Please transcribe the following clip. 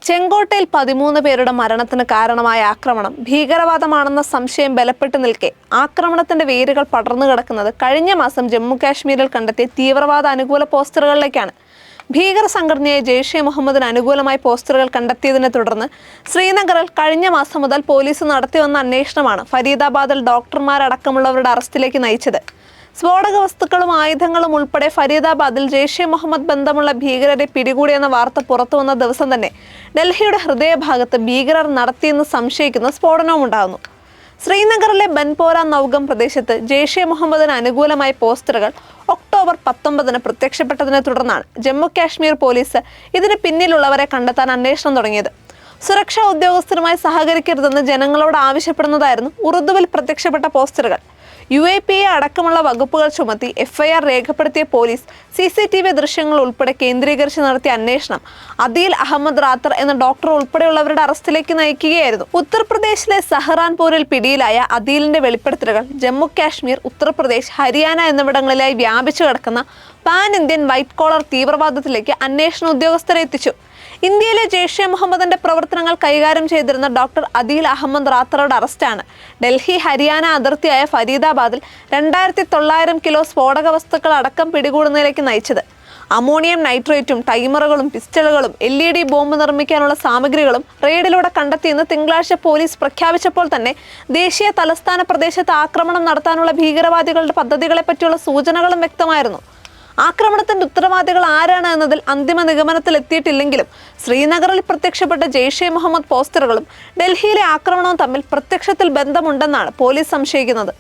ചെങ്കോട്ടയിൽ 13 പേരുടെ മരണത്തിന് കാരണമായ ആക്രമണം ഭീകരവാദമാണെന്ന സംശയം ബലപ്പെട്ടു നിൽക്കെ ആക്രമണത്തിന്റെ വേരുകൾ പടർന്നു കിടക്കുന്നത് കഴിഞ്ഞ മാസം ജമ്മു കാശ്മീരിൽ കണ്ടെത്തിയ തീവ്രവാദ അനുകൂല പോസ്റ്ററുകളിലേക്കാണ്. ഭീകര സംഘടനയായ ജെയ്ഷെ മുഹമ്മദിന് അനുകൂലമായി പോസ്റ്ററുകൾ കണ്ടെത്തിയതിനെ തുടർന്ന് ശ്രീനഗറിൽ കഴിഞ്ഞ മാസം മുതൽ പോലീസ് നടത്തിവന്ന അന്വേഷണമാണ് ഫരീദാബാദിൽ ഡോക്ടർമാരടക്കമുള്ളവരുടെ അറസ്റ്റിലേക്ക് നയിച്ചത്. സ്ഫോടക വസ്തുക്കളും ആയുധങ്ങളും ഉൾപ്പെടെ ഫരീദാബാദിൽ ജെയ്ഷെ മുഹമ്മദ് ബന്ധമുള്ള ഭീകരരെ പിടികൂടിയെന്ന വാർത്ത പുറത്തുവന്ന ദിവസം തന്നെ ഡൽഹിയുടെ ഹൃദയഭാഗത്ത് ഭീകരർ നടത്തിയെന്ന് സംശയിക്കുന്ന സ്ഫോടനവും ഉണ്ടാകുന്നു. ശ്രീനഗറിലെ ബൻപോര നൌഗം പ്രദേശത്ത് ജെയ്ഷെ മുഹമ്മദിന് അനുകൂലമായ പോസ്റ്ററുകൾ ഒക്ടോബർ 19 പ്രത്യക്ഷപ്പെട്ടതിനെ തുടർന്നാണ് ജമ്മു കാശ്മീർ പോലീസ് ഇതിന് പിന്നിലുള്ളവരെ കണ്ടെത്താൻ അന്വേഷണം തുടങ്ങിയത്. സുരക്ഷാ ഉദ്യോഗസ്ഥരുമായി സഹകരിക്കരുതെന്ന് ജനങ്ങളോട് ആവശ്യപ്പെടുന്നതായിരുന്നു ഉറുദുവിൽ പ്രത്യക്ഷപ്പെട്ട പോസ്റ്ററുകൾ. UAPA അടക്കമുള്ള വകുപ്പുകൾ ചുമത്തി FIR രേഖപ്പെടുത്തിയ പോലീസ് CCTV ദൃശ്യങ്ങൾ ഉൾപ്പെടെ കേന്ദ്രീകരിച്ച് നടത്തിയ അന്വേഷണം അദീൽ അഹമ്മദ് റാത്തർ എന്ന ഡോക്ടർ ഉൾപ്പെടെയുള്ളവരുടെ അറസ്റ്റിലേക്ക് നയിക്കുകയായിരുന്നു. ഉത്തർപ്രദേശിലെ സഹറാൻപൂരിൽ പിടിയിലായ അദീലിന്റെ വെളിപ്പെടുത്തലുകൾ ജമ്മു കാശ്മീർ, ഉത്തർപ്രദേശ്, ഹരിയാന എന്നിവിടങ്ങളിലായി വ്യാപിച്ചു കിടക്കുന്ന പാൻ ഇന്ത്യൻ വൈറ്റ് കോളർ തീവ്രവാദത്തിലേക്ക് അന്വേഷണ ഉദ്യോഗസ്ഥരെ എത്തിച്ചു. ഇന്ത്യയിലെ ജെയ്ഷെ മുഹമ്മദിന്റെ പ്രവർത്തനങ്ങൾ കൈകാര്യം ചെയ്തിരുന്ന ഡോക്ടർ അദീൽ അഹമ്മദ് റാത്തറുടെ അറസ്റ്റാണ് ഡൽഹി ഹരിയാന അതിർത്തിയായ ഫരീദാബാദിൽ 2900 കിലോ സ്ഫോടക വസ്തുക്കൾ അടക്കം പിടികൂടുന്നതിലേക്ക് നയിച്ചത്. അമോണിയം നൈട്രേറ്റും ടൈമറുകളും പിസ്റ്റളുകളും LED ബോംബ് നിർമ്മിക്കാനുള്ള സാമഗ്രികളും റെയ്ഡിലൂടെ കണ്ടെത്തിയെന്ന് തിങ്കളാഴ്ച പോലീസ് പ്രഖ്യാപിച്ചപ്പോൾ തന്നെ ദേശീയ തലസ്ഥാന പ്രദേശത്ത് ആക്രമണം നടത്താനുള്ള ഭീകരവാദികളുടെ പദ്ധതികളെ പറ്റിയുള്ള സൂചനകളും വ്യക്തമായിരുന്നു. ആക്രമണത്തിന്റെ ഉത്തരവാദികൾ ആരാണ് എന്നതിൽ അന്തിമ നിഗമനത്തിലെത്തിയിട്ടില്ലെങ്കിലും ശ്രീനഗറിൽ പ്രത്യക്ഷപ്പെട്ട ജെയ്ഷെ മുഹമ്മദ് പോസ്റ്ററുകളും ഡൽഹിയിലെ ആക്രമണവും തമ്മിൽ പ്രത്യക്ഷത്തിൽ ബന്ധമുണ്ടെന്നാണ് പോലീസ് സംശയിക്കുന്നത്.